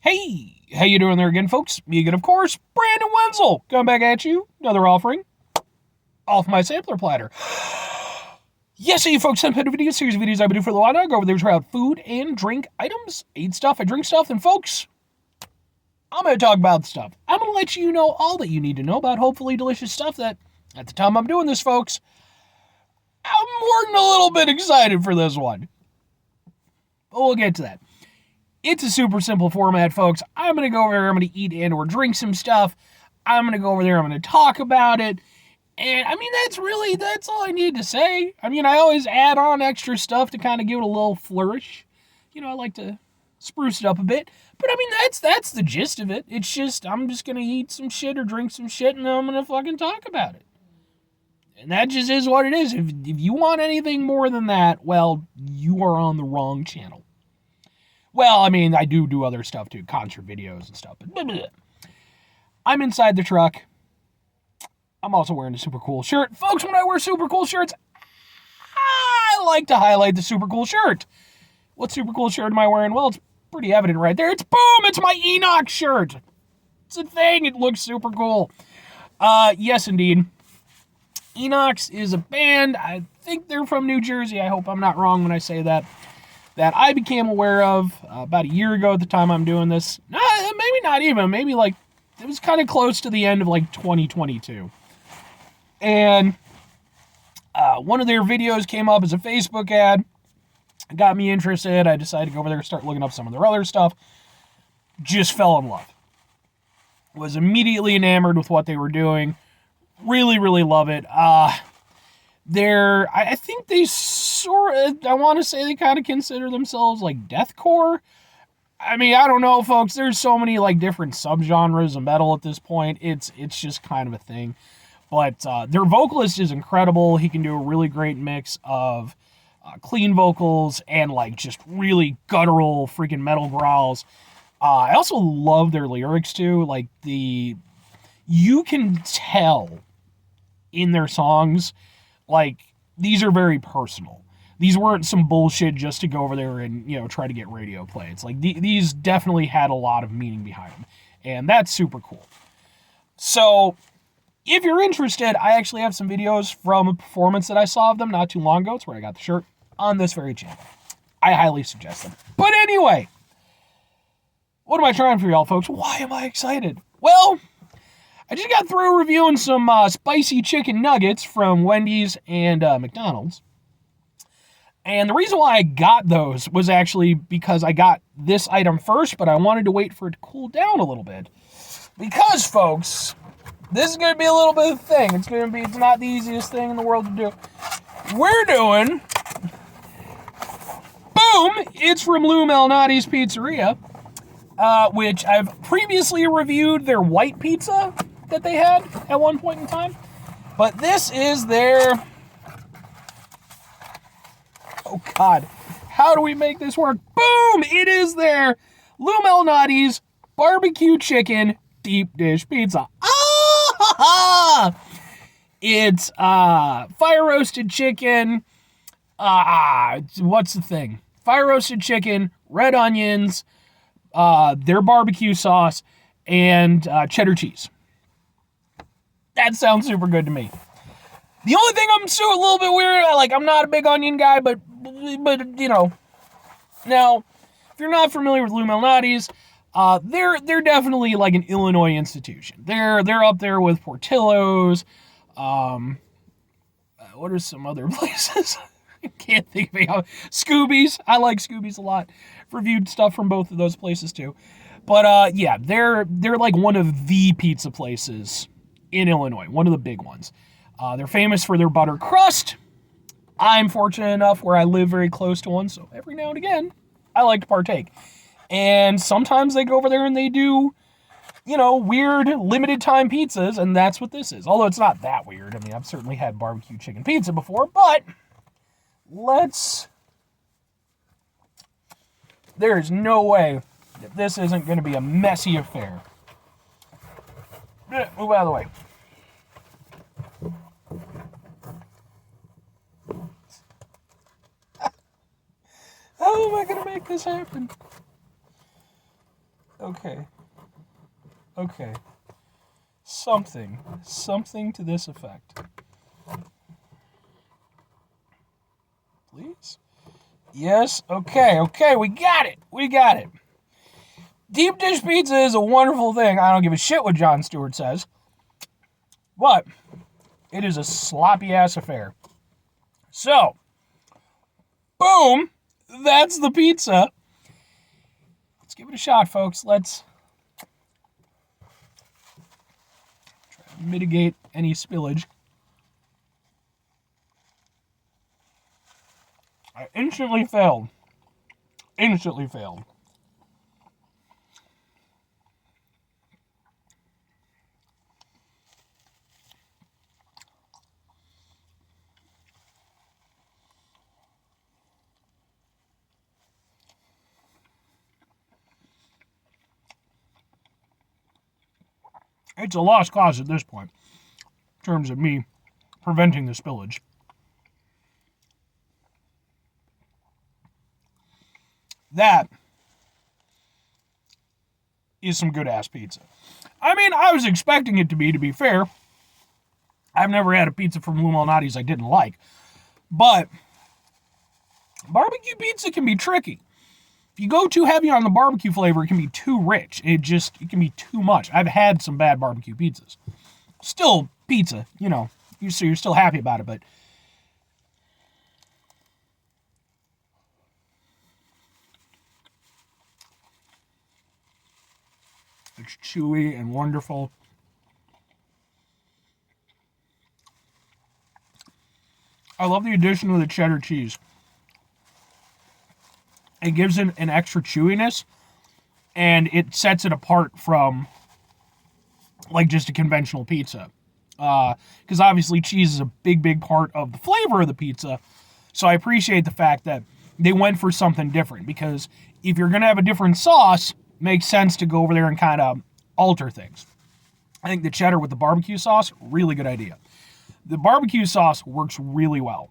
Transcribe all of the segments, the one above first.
Hey, how you doing there again, folks? Me again, of course, Brandon Wenzel, coming back at you. Another offering off my sampler platter. Yes, you folks, some video series of videos I've been doing for a little while now. I go over there to try out food and drink items. I eat stuff, I drink stuff, and folks, I'm going to talk about stuff. I'm going to let you know all that you need to know about hopefully delicious stuff that, at the time I'm doing this, folks, I'm more than a little bit excited for this one. But we'll get to that. It's a super simple format, folks. I'm going to go over there, I'm going to eat and or drink some stuff. I'm going to go over there, I'm going to talk about it. And, I mean, that's all I need to say. I mean, I always add on extra stuff to kind of give it a little flourish. You know, I like to spruce it up a bit. But, I mean, that's the gist of it. It's just, I'm just going to eat some shit or drink some shit, and I'm going to fucking talk about it. And that just is what it is. If you want anything more than that, well, you are on the wrong channel. Well, I mean, I do other stuff too, concert videos and stuff. But I'm inside the truck. I'm also wearing a super cool shirt. Folks, when I wear super cool shirts, I like to highlight the super cool shirt. What super cool shirt am I wearing? Well, it's pretty evident right there. It's boom! It's my Enoch shirt. It's a thing. It looks super cool. Yes, indeed. Enoch is a band. I think they're from New Jersey. I hope I'm not wrong when I say that. That I became aware of about a year ago at the time I'm doing this. Maybe not even. Maybe like it was kind of close to the end of like 2022. And one of their videos came up as a Facebook ad. It got me interested. I decided to go over there and start looking up some of their other stuff. Just fell in love. Was immediately enamored with what they were doing. Really, really love it. I think they I want to say they kind of consider themselves like deathcore. I mean, I don't know, folks. There's so many like different subgenres of metal at this point. It's just kind of a thing. But their vocalist is incredible. He can do a really great mix of clean vocals and like just really guttural freaking metal growls. I also love their lyrics too. Like you can tell in their songs, like these are very personal. These weren't some bullshit just to go over there and, you know, try to get radio play. It's like these definitely had a lot of meaning behind them. And that's super cool. So if you're interested, I actually have some videos from a performance that I saw of them not too long ago. It's where I got the shirt on this very channel. I highly suggest them. But anyway, what am I trying for y'all, folks? Why am I excited? Well, I just got through reviewing some spicy chicken nuggets from Wendy's and McDonald's. And the reason why I got those was actually because I got this item first, but I wanted to wait for it to cool down a little bit. Because, folks, this is going to be a little bit of a thing. It's not the easiest thing in the world to do. We're doing, boom, it's from Lou Malnati's Pizzeria, which I've previously reviewed their white pizza that they had at one point in time. But this is their, oh God, how do we make this work? Boom! It is their Lou Malnati's barbecue chicken deep dish pizza. Ah! It's fire roasted chicken. What's the thing? Fire roasted chicken, red onions, their barbecue sauce, and cheddar cheese. That sounds super good to me. The only thing I'm still a little bit weird, like I'm not a big onion guy, but you know. Now, if you're not familiar with Lou Malnati's, they're definitely like an Illinois institution. They're up there with Portillo's. What are some other places? I can't think of any. Scooby's. I like Scooby's a lot. Reviewed stuff from both of those places too. But yeah, they're like one of the pizza places in Illinois, one of the big ones. They're famous for their butter crust. I'm fortunate enough where I live very close to one, so every now and again, I like to partake. And sometimes they go over there and they do, you know, weird limited time pizzas, and that's what this is. Although it's not that weird. I mean, I've certainly had barbecue chicken pizza before, but there is no way that this isn't going to be a messy affair. Move out of the way. How am I going to make this happen? Okay. Okay. Something to this effect. Please? Yes, okay, we got it. Deep dish pizza is a wonderful thing. I don't give a shit what Jon Stewart says. But it is a sloppy ass affair. So, boom, that's the pizza. Let's give it a shot, folks. Let's try to mitigate any spillage. I instantly failed. It's a lost cause at this point, in terms of me preventing the spillage. That is some good-ass pizza. I mean, I was expecting it to be fair. I've never had a pizza from Lou Malnati's I didn't like. But barbecue pizza can be tricky. If you go too heavy on the barbecue flavor, it can be too rich. It can be too much. I've had some bad barbecue pizzas. Still pizza, so you're still happy about it, but it's chewy and wonderful. I love the addition of the cheddar cheese. It gives it an extra chewiness, and it sets it apart from like just a conventional pizza. Because obviously cheese is a big part of the flavor of the pizza. So I appreciate the fact that they went for something different, because if you're going to have a different sauce, it makes sense to go over there and kind of alter things. I think the cheddar with the barbecue sauce, really good idea. The barbecue sauce works really well.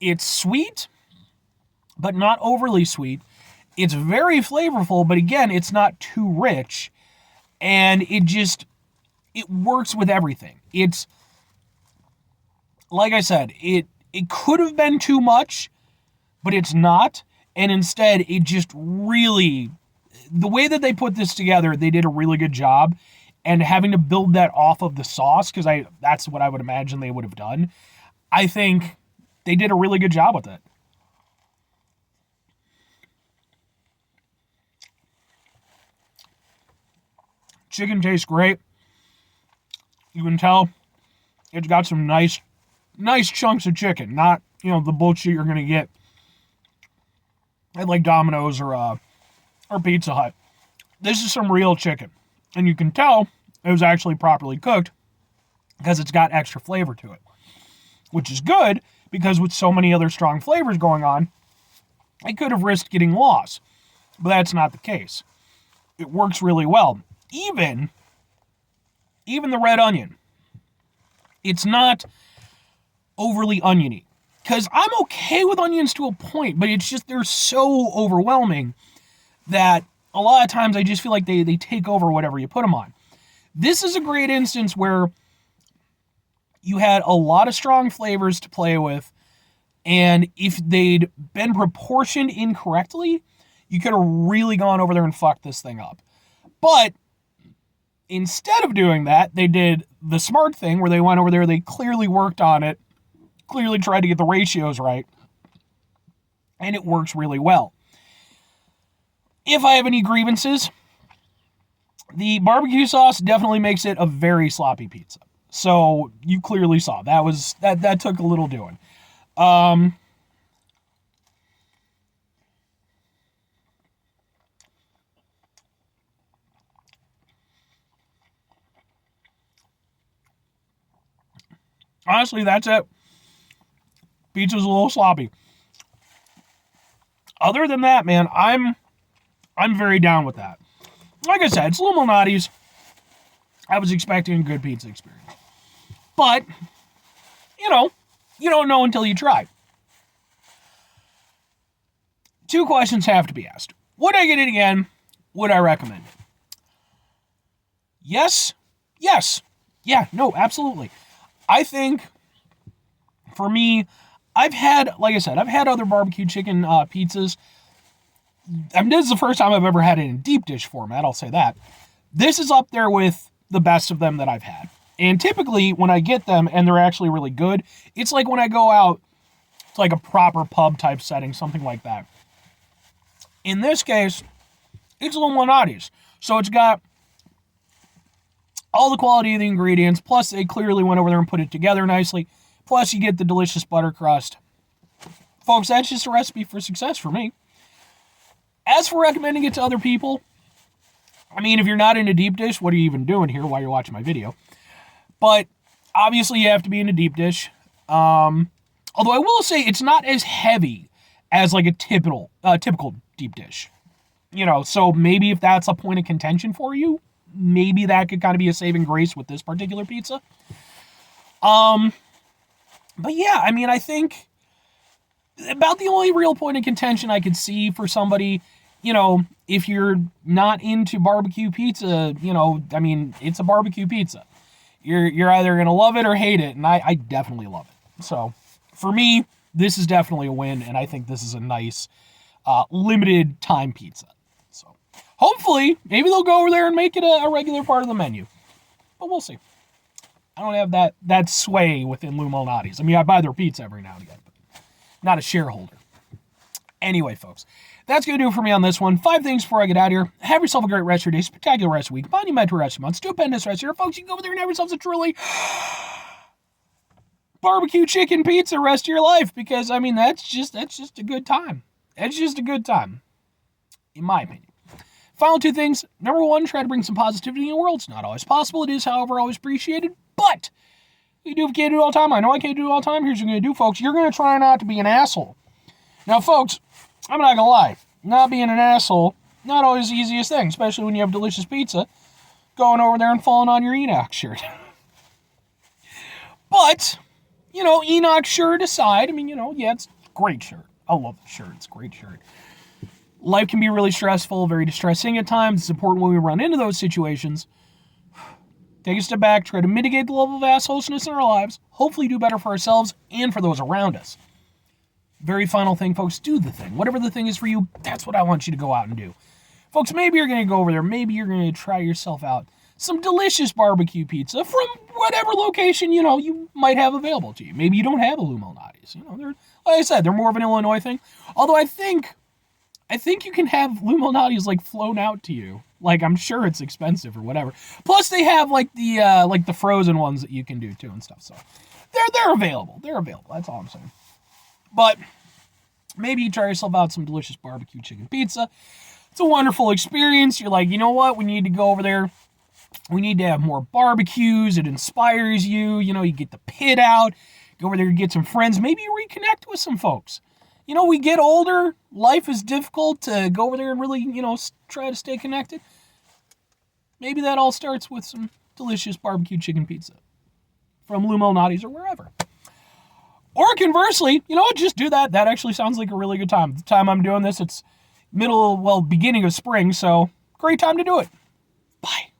It's sweet, but not overly sweet. It's very flavorful, but again, it's not too rich. And it works with everything. It's, like I said, it could have been too much, but it's not. And instead, it just really, the way that they put this together, they did a really good job. And having to build that off of the sauce, because that's what I would imagine they would have done, I think they did a really good job with it. Chicken tastes great. You can tell it's got some nice chunks of chicken, not, the bullshit you're going to get at like Domino's or Pizza Hut. This is some real chicken. And you can tell it was actually properly cooked because it's got extra flavor to it, which is good, because with so many other strong flavors going on, it could have risked getting lost, but that's not the case. It works really well. Even the red onion, it's not overly oniony, because I'm okay with onions to a point, but it's just, they're so overwhelming that a lot of times I just feel like they take over whatever you put them on. This is a great instance where you had a lot of strong flavors to play with, and if they'd been proportioned incorrectly, you could have really gone over there and fucked this thing up. But instead of doing that, they did the smart thing where they went over there, they clearly worked on it, clearly tried to get the ratios right, and it works really well. If I have any grievances, the barbecue sauce definitely makes it a very sloppy pizza. So you clearly saw that took a little doing. Honestly, that's it. Pizza's a little sloppy. Other than that, man, I'm very down with that. Like I said, it's Lou Malnati's. I was expecting a good pizza experience. But, you don't know until you try. 2 questions have to be asked. Would I get it again? Would I recommend it? Yes. Yes. Yeah, no, absolutely. I think, for me, I've had, like I said, I've had other barbecue chicken pizzas. I mean, this is the first time I've ever had it in deep dish format, I'll say that. This is up there with the best of them that I've had. And typically, when I get them and they're actually really good, it's like when I go out to like a proper pub type setting, something like that. In this case, it's Lou Malnati's. So it's got all the quality of the ingredients, plus they clearly went over there and put it together nicely. Plus you get the delicious butter crust. Folks, that's just a recipe for success for me. As for recommending it to other people, I mean, if you're not into deep dish, what are you even doing here while you're watching my video? But obviously you have to be into deep dish. Although I will say it's not as heavy as like a typical deep dish. You know, so maybe if that's a point of contention for you, maybe that could kind of be a saving grace with this particular pizza. But yeah, I mean, I think about the only real point of contention I could see for somebody, you know, if you're not into barbecue pizza, you know, I mean, it's a barbecue pizza. You're either going to love it or hate it, and I definitely love it. So, for me, this is definitely a win, and I think this is a nice, limited time pizza. So, hopefully, maybe they'll go over there and make it a regular part of the menu. But we'll see. I don't have that sway within Lou Malnati's. I mean, I buy their pizza every now and again, but not a shareholder. Anyway, folks, that's going to do it for me on this one. 5 things before I get out of here. Have yourself a great rest of your day, spectacular rest of the week, monumental rest of your month, stupendous rest of your folks. You can go over there and have yourselves a truly barbecue chicken pizza rest of your life, because, I mean, that's just a good time. It's just a good time, in my opinion. Final 2 things. Number 1, try to bring some positivity in the world. It's not always possible. It is, however, always appreciated. But you can't do it all the time. I know I can't do it all the time. Here's what you're going to do, folks. You're going to try not to be an asshole. Now, folks, I'm not going to lie. Not being an asshole, not always the easiest thing, especially when you have delicious pizza, going over there and falling on your Enoch shirt. But, you know, Enoch shirt aside, I mean, you know, yeah, it's a great shirt. I love the shirt. It's a great shirt. Life can be really stressful, very distressing at times. It's important when we run into those situations. Take a step back, try to mitigate the level of assholeness in our lives, hopefully do better for ourselves and for those around us. Very final thing, folks, do the thing. Whatever the thing is for you, that's what I want you to go out and do. Folks, maybe you're going to go over there, maybe you're going to try yourself out some delicious barbecue pizza from whatever location, you know, you might have available to you. Maybe you don't have a Lou Malnati's. You know, like I said, they're more of an Illinois thing. Although I think you can have Lou Malnati's like flown out to you. Like, I'm sure it's expensive or whatever. Plus, they have like the frozen ones that you can do too and stuff. So they're available. They're available. That's all I'm saying. But maybe you try yourself out some delicious barbecue chicken pizza. It's a wonderful experience. You're like, you know what? We need to go over there. We need to have more barbecues. It inspires you. You know, you get the pit out. Go over there and get some friends. Maybe you reconnect with some folks. You know, we get older. Life is difficult to go over there and really, you know, try to stay connected. Maybe that all starts with some delicious barbecue chicken pizza from Lou Malnati's or wherever. Or conversely, you know what, just do that. That actually sounds like a really good time. The time I'm doing this, it's beginning of spring, so great time to do it. Bye.